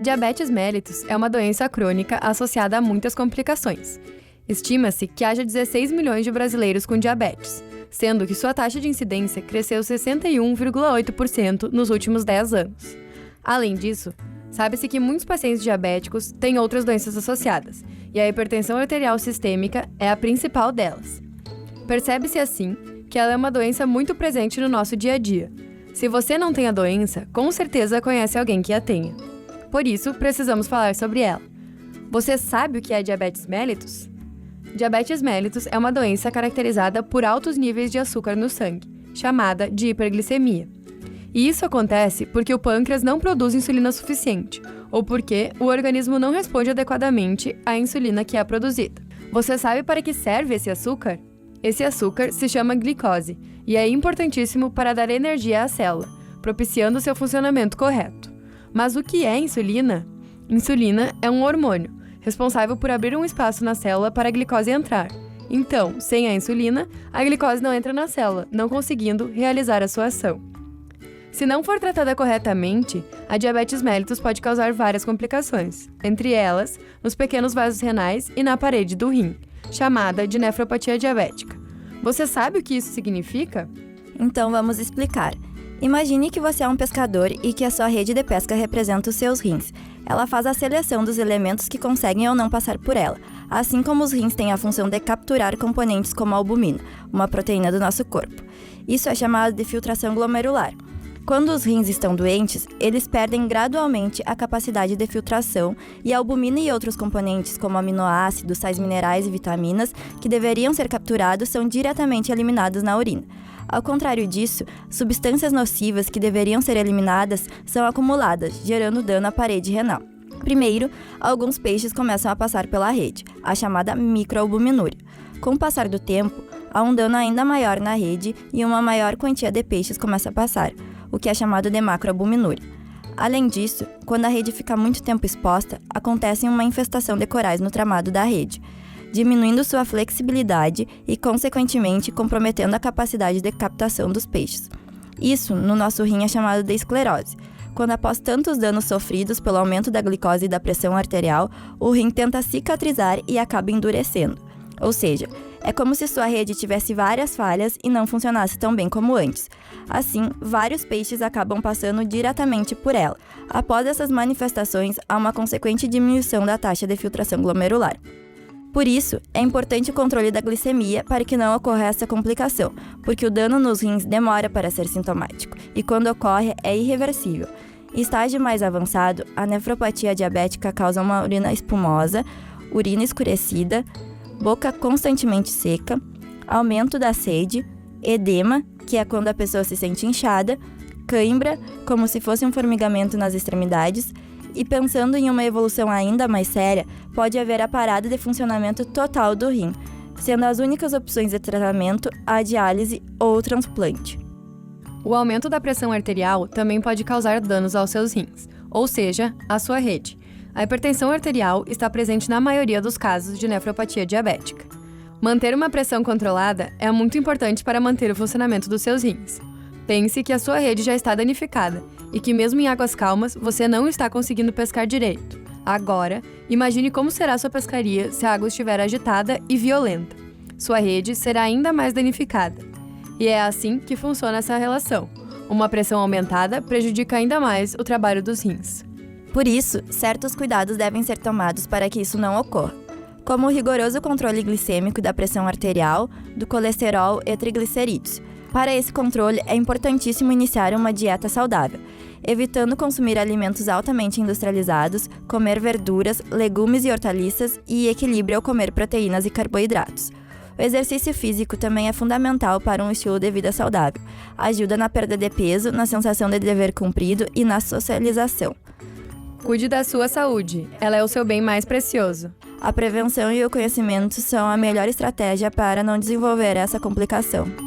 Diabetes mellitus é uma doença crônica associada a muitas complicações. Estima-se que haja 16 milhões de brasileiros com diabetes, sendo que sua taxa de incidência cresceu 61,8% nos últimos 10 anos. Além disso, sabe-se que muitos pacientes diabéticos têm outras doenças associadas, e a hipertensão arterial sistêmica é a principal delas. Percebe-se assim que ela é uma doença muito presente no nosso dia a dia. Se você não tem a doença, com certeza conhece alguém que a tenha. Por isso, precisamos falar sobre ela. Você sabe o que é diabetes mellitus? Diabetes mellitus é uma doença caracterizada por altos níveis de açúcar no sangue, chamada de hiperglicemia. E isso acontece porque o pâncreas não produz insulina suficiente, ou porque o organismo não responde adequadamente à insulina que é produzida. Você sabe para que serve esse açúcar? Esse açúcar se chama glicose e é importantíssimo para dar energia à célula, propiciando seu funcionamento correto. Mas o que é insulina? Insulina é um hormônio, responsável por abrir um espaço na célula para a glicose entrar. Então, sem a insulina, a glicose não entra na célula, não conseguindo realizar a sua ação. Se não for tratada corretamente, a diabetes mellitus pode causar várias complicações, entre elas, nos pequenos vasos renais e na parede do rim, chamada de nefropatia diabética. Você sabe o que isso significa? Então vamos explicar. Imagine que você é um pescador e que a sua rede de pesca representa os seus rins. Ela faz a seleção dos elementos que conseguem ou não passar por ela, assim como os rins têm a função de capturar componentes como a albumina, uma proteína do nosso corpo. Isso é chamado de filtração glomerular. Quando os rins estão doentes, eles perdem gradualmente a capacidade de filtração e a albumina e outros componentes como aminoácidos, sais minerais e vitaminas que deveriam ser capturados são diretamente eliminados na urina. Ao contrário disso, substâncias nocivas que deveriam ser eliminadas são acumuladas, gerando dano à parede renal. Primeiro, alguns peixes começam a passar pela rede, a chamada microalbuminúria. Com o passar do tempo, há um dano ainda maior na rede e uma maior quantia de peixes começa a passar, o que é chamado de macroalbuminúria. Além disso, quando a rede fica muito tempo exposta, acontece uma infestação de corais no tramado da rede, diminuindo sua flexibilidade e, consequentemente, comprometendo a capacidade de captação dos peixes. Isso, no nosso rim, é chamado de esclerose. Quando, após tantos danos sofridos pelo aumento da glicose e da pressão arterial, o rim tenta cicatrizar e acaba endurecendo. Ou seja, é como se sua rede tivesse várias falhas e não funcionasse tão bem como antes. Assim, vários peixes acabam passando diretamente por ela. Após essas manifestações, há uma consequente diminuição da taxa de filtração glomerular. Por isso, é importante o controle da glicemia para que não ocorra essa complicação, porque o dano nos rins demora para ser sintomático, e quando ocorre, é irreversível. Em estágio mais avançado, a nefropatia diabética causa uma urina espumosa, urina escurecida, boca constantemente seca, aumento da sede, edema, que é quando a pessoa se sente inchada, cãibra, como se fosse um formigamento nas extremidades, e pensando em uma evolução ainda mais séria, pode haver a parada de funcionamento total do rim, sendo as únicas opções de tratamento a diálise ou o transplante. O aumento da pressão arterial também pode causar danos aos seus rins, ou seja, à sua rede. A hipertensão arterial está presente na maioria dos casos de nefropatia diabética. Manter uma pressão controlada é muito importante para manter o funcionamento dos seus rins. Pense que a sua rede já está danificada e que mesmo em águas calmas você não está conseguindo pescar direito. Agora, imagine como será sua pescaria se a água estiver agitada e violenta. Sua rede será ainda mais danificada. E é assim que funciona essa relação. Uma pressão aumentada prejudica ainda mais o trabalho dos rins. Por isso, certos cuidados devem ser tomados para que isso não ocorra, como o rigoroso controle glicêmico da pressão arterial, do colesterol e triglicerídeos. Para esse controle, é importantíssimo iniciar uma dieta saudável, evitando consumir alimentos altamente industrializados, comer verduras, legumes e hortaliças e equilíbrio ao comer proteínas e carboidratos. O exercício físico também é fundamental para um estilo de vida saudável. Ajuda na perda de peso, na sensação de dever cumprido e na socialização. Cuide da sua saúde, ela é o seu bem mais precioso. A prevenção e o conhecimento são a melhor estratégia para não desenvolver essa complicação.